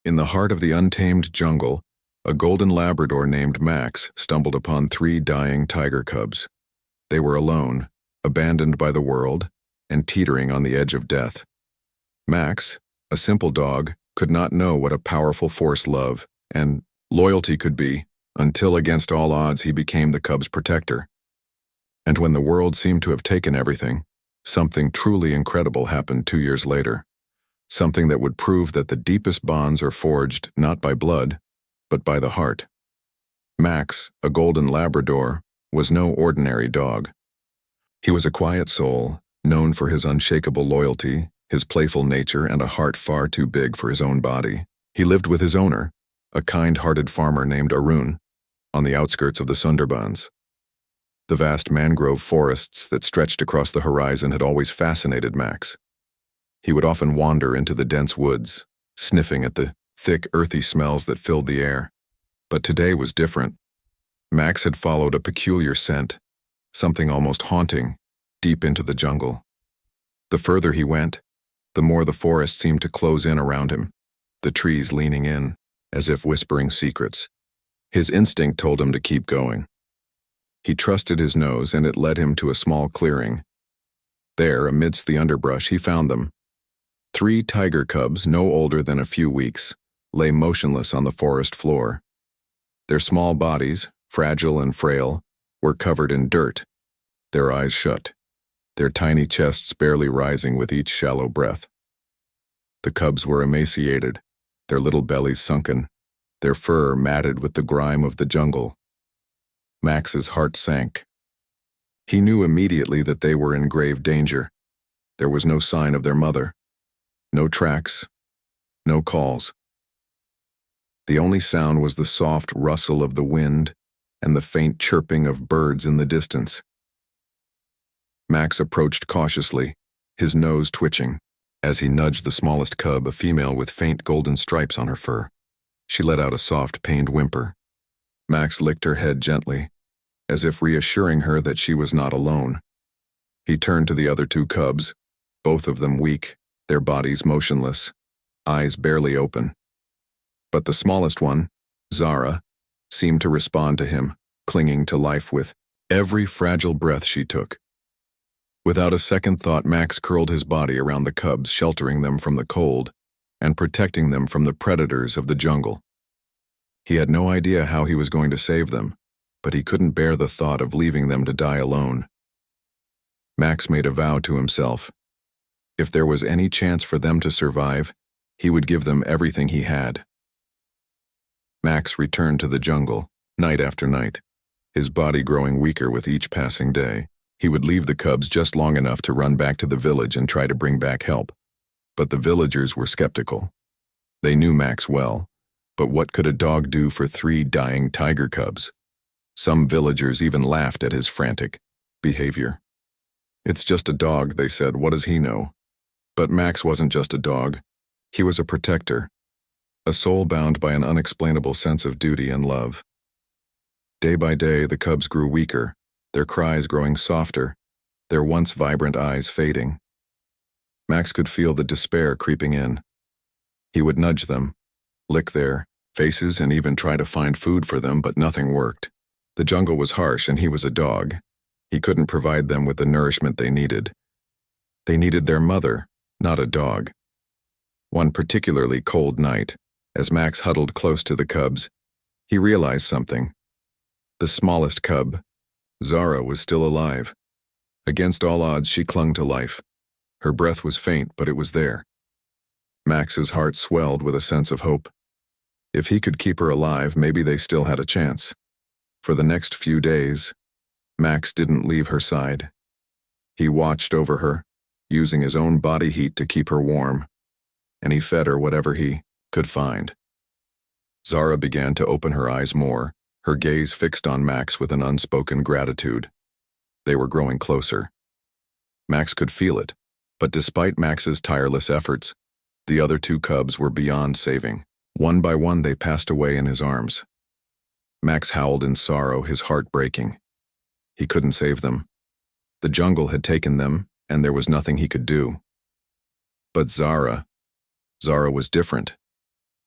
In the heart of the untamed jungle, a golden Labrador named Max stumbled upon 3 dying tiger cubs. They were alone, abandoned by the world, and teetering on the edge of death. Max, a simple dog, could not know what a powerful force love and loyalty could be, until against all odds he became the cubs' protector. And when the world seemed to have taken everything, something truly incredible happened 2 years later. Something that would prove that the deepest bonds are forged not by blood, but by the heart. Max, a golden Labrador, was no ordinary dog. He was a quiet soul, known for his unshakable loyalty, his playful nature, and a heart far too big for his own body. He lived with his owner, a kind-hearted farmer named Arun, on the outskirts of the Sundarbans. The vast mangrove forests that stretched across the horizon had always fascinated Max. He would often wander into the dense woods, sniffing at the thick, earthy smells that filled the air. But today was different. Max had followed a peculiar scent, something almost haunting, deep into the jungle. The further he went, the more the forest seemed to close in around him, the trees leaning in, as if whispering secrets. His instinct told him to keep going. He trusted his nose, and it led him to a small clearing. There, amidst the underbrush, he found them. 3 tiger cubs, no older than a few weeks, lay motionless on the forest floor. Their small bodies, fragile and frail, were covered in dirt, their eyes shut, their tiny chests barely rising with each shallow breath. The cubs were emaciated, their little bellies sunken, their fur matted with the grime of the jungle. Max's heart sank. He knew immediately that they were in grave danger. There was no sign of their mother. No tracks, no calls. The only sound was the soft rustle of the wind and the faint chirping of birds in the distance. Max approached cautiously, his nose twitching. As he nudged the smallest cub, a female with faint golden stripes on her fur, she let out a soft, pained whimper. Max licked her head gently, as if reassuring her that she was not alone. He turned to the other 2 cubs, both of them weak, their bodies motionless, eyes barely open. But the smallest one, Zara, seemed to respond to him, clinging to life with every fragile breath she took. Without a second thought, Max curled his body around the cubs, sheltering them from the cold and protecting them from the predators of the jungle. He had no idea how he was going to save them, but he couldn't bear the thought of leaving them to die alone. Max made a vow to himself. If there was any chance for them to survive, he would give them everything he had. Max returned to the jungle, night after night, his body growing weaker with each passing day. He would leave the cubs just long enough to run back to the village and try to bring back help. But the villagers were skeptical. They knew Max well, but what could a dog do for 3 dying tiger cubs? Some villagers even laughed at his frantic behavior. "It's just a dog," they said. "What does he know?" But Max wasn't just a dog. He was a protector, a soul bound by an unexplainable sense of duty and love. Day by day, the cubs grew weaker, their cries growing softer, their once vibrant eyes fading. Max could feel the despair creeping in. He would nudge them, lick their faces, and even try to find food for them, but nothing worked. The jungle was harsh, and he was a dog. He couldn't provide them with the nourishment they needed. They needed their mother, not a dog. One particularly cold night, as Max huddled close to the cubs, he realized something. The smallest cub, Zara, was still alive. Against all odds, she clung to life. Her breath was faint, but it was there. Max's heart swelled with a sense of hope. If he could keep her alive, maybe they still had a chance. For the next few days, Max didn't leave her side. He watched over her, using his own body heat to keep her warm, and he fed her whatever he could find. Zara began to open her eyes more, her gaze fixed on Max with an unspoken gratitude. They were growing closer. Max could feel it, but despite Max's tireless efforts, the other 2 cubs were beyond saving. One by one, they passed away in his arms. Max howled in sorrow, his heart breaking. He couldn't save them. The jungle had taken them, and there was nothing he could do. But Zara was different.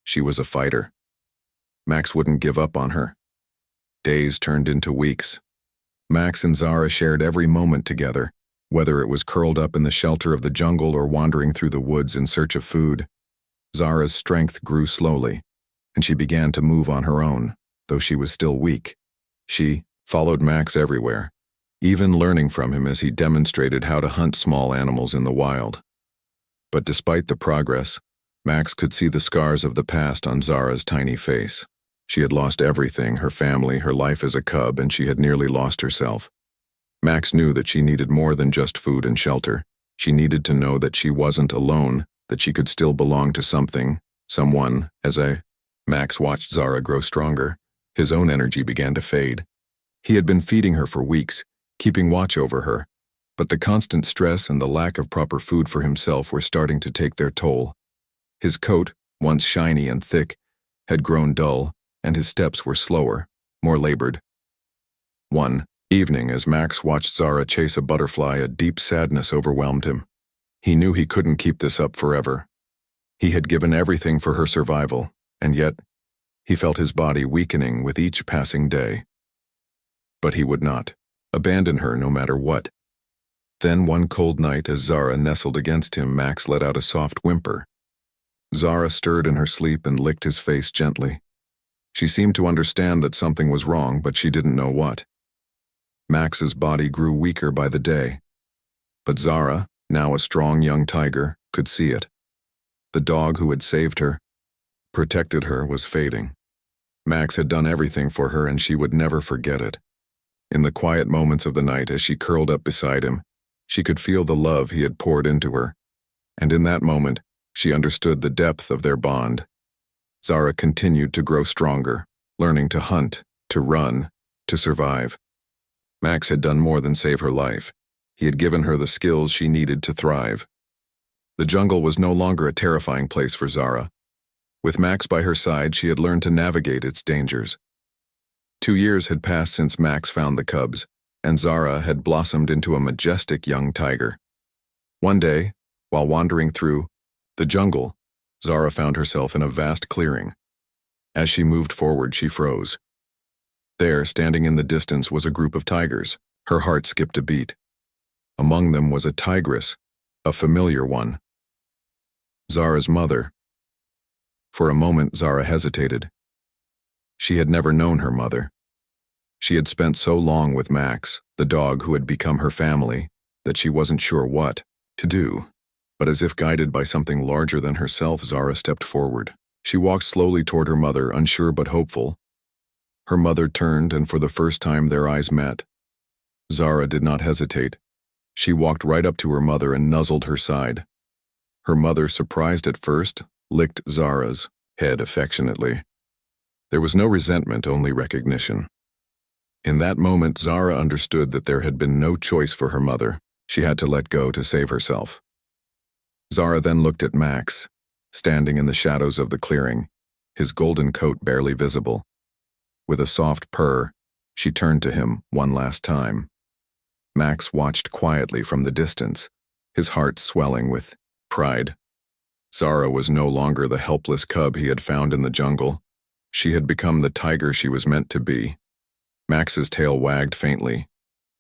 She was a fighter. Max wouldn't give up on her. Days turned into weeks. Max and Zara shared every moment together, whether it was curled up in the shelter of the jungle or wandering through the woods in search of food. Zara's strength grew slowly, and she began to move on her own, though she was still weak. She followed Max everywhere, even learning from him as he demonstrated how to hunt small animals in the wild. But despite the progress, Max could see the scars of the past on Zara's tiny face. She had lost everything, her family, her life as a cub, and she had nearly lost herself. Max knew that she needed more than just food and shelter. She needed to know that she wasn't alone, that she could still belong to something, someone. Max watched Zara grow stronger. His own energy began to fade. He had been feeding her for weeks, keeping watch over her, but the constant stress and the lack of proper food for himself were starting to take their toll. His coat, once shiny and thick, had grown dull, and his steps were slower, more labored. One evening, as Max watched Zara chase a butterfly, a deep sadness overwhelmed him. He knew he couldn't keep this up forever. He had given everything for her survival, and yet he felt his body weakening with each passing day. But he would not abandon her no matter what. Then one cold night, as Zara nestled against him, Max let out a soft whimper. Zara stirred in her sleep and licked his face gently. She seemed to understand that something was wrong, but she didn't know what. Max's body grew weaker by the day. But Zara, now a strong young tiger, could see it. The dog who had saved her, protected her, was fading. Max had done everything for her, and she would never forget it. In the quiet moments of the night, as she curled up beside him, she could feel the love he had poured into her, and in that moment, she understood the depth of their bond. Zara continued to grow stronger, learning to hunt, to run, to survive. Max had done more than save her life. He had given her the skills she needed to thrive. The jungle was no longer a terrifying place for Zara. With Max by her side, she had learned to navigate its dangers. 2 years had passed since Max found the cubs, and Zara had blossomed into a majestic young tiger. One day, while wandering through the jungle, Zara found herself in a vast clearing. As she moved forward, she froze. There, standing in the distance, was a group of tigers. Her heart skipped a beat. Among them was a tigress, a familiar one. Zara's mother. For a moment, Zara hesitated. She had never known her mother. She had spent so long with Max, the dog who had become her family, that she wasn't sure what to do. But as if guided by something larger than herself, Zara stepped forward. She walked slowly toward her mother, unsure but hopeful. Her mother turned, and for the first time their eyes met. Zara did not hesitate. She walked right up to her mother and nuzzled her side. Her mother, surprised at first, licked Zara's head affectionately. There was no resentment, only recognition. In that moment, Zara understood that there had been no choice for her mother. She had to let go to save herself. Zara then looked at Max, standing in the shadows of the clearing, his golden coat barely visible. With a soft purr, she turned to him one last time. Max watched quietly from the distance, his heart swelling with pride. Zara was no longer the helpless cub he had found in the jungle. She had become the tiger she was meant to be. Max's tail wagged faintly.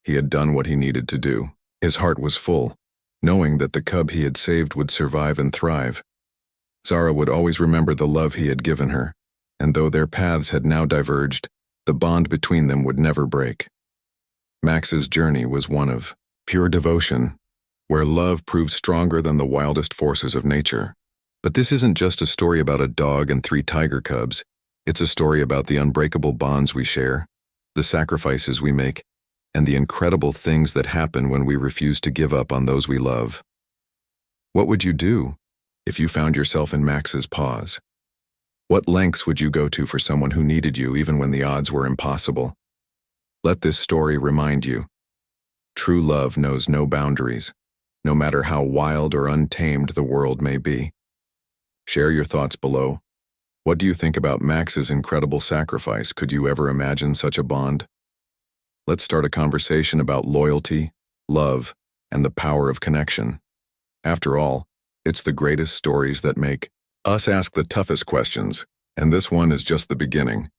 He had done what he needed to do. His heart was full, knowing that the cub he had saved would survive and thrive. Zara would always remember the love he had given her, and though their paths had now diverged, the bond between them would never break. Max's journey was one of pure devotion, where love proved stronger than the wildest forces of nature. But this isn't just a story about a dog and 3 tiger cubs. It's a story about the unbreakable bonds we share, the sacrifices we make, and the incredible things that happen when we refuse to give up on those we love. What would you do if you found yourself in Max's paws? What lengths would you go to for someone who needed you even when the odds were impossible? Let this story remind you, true love knows no boundaries, no matter how wild or untamed the world may be. Share your thoughts below. What do you think about Max's incredible sacrifice? Could you ever imagine such a bond? Let's start a conversation about loyalty, love, and the power of connection. After all, it's the greatest stories that make Us ask the toughest questions, and this one is just the beginning.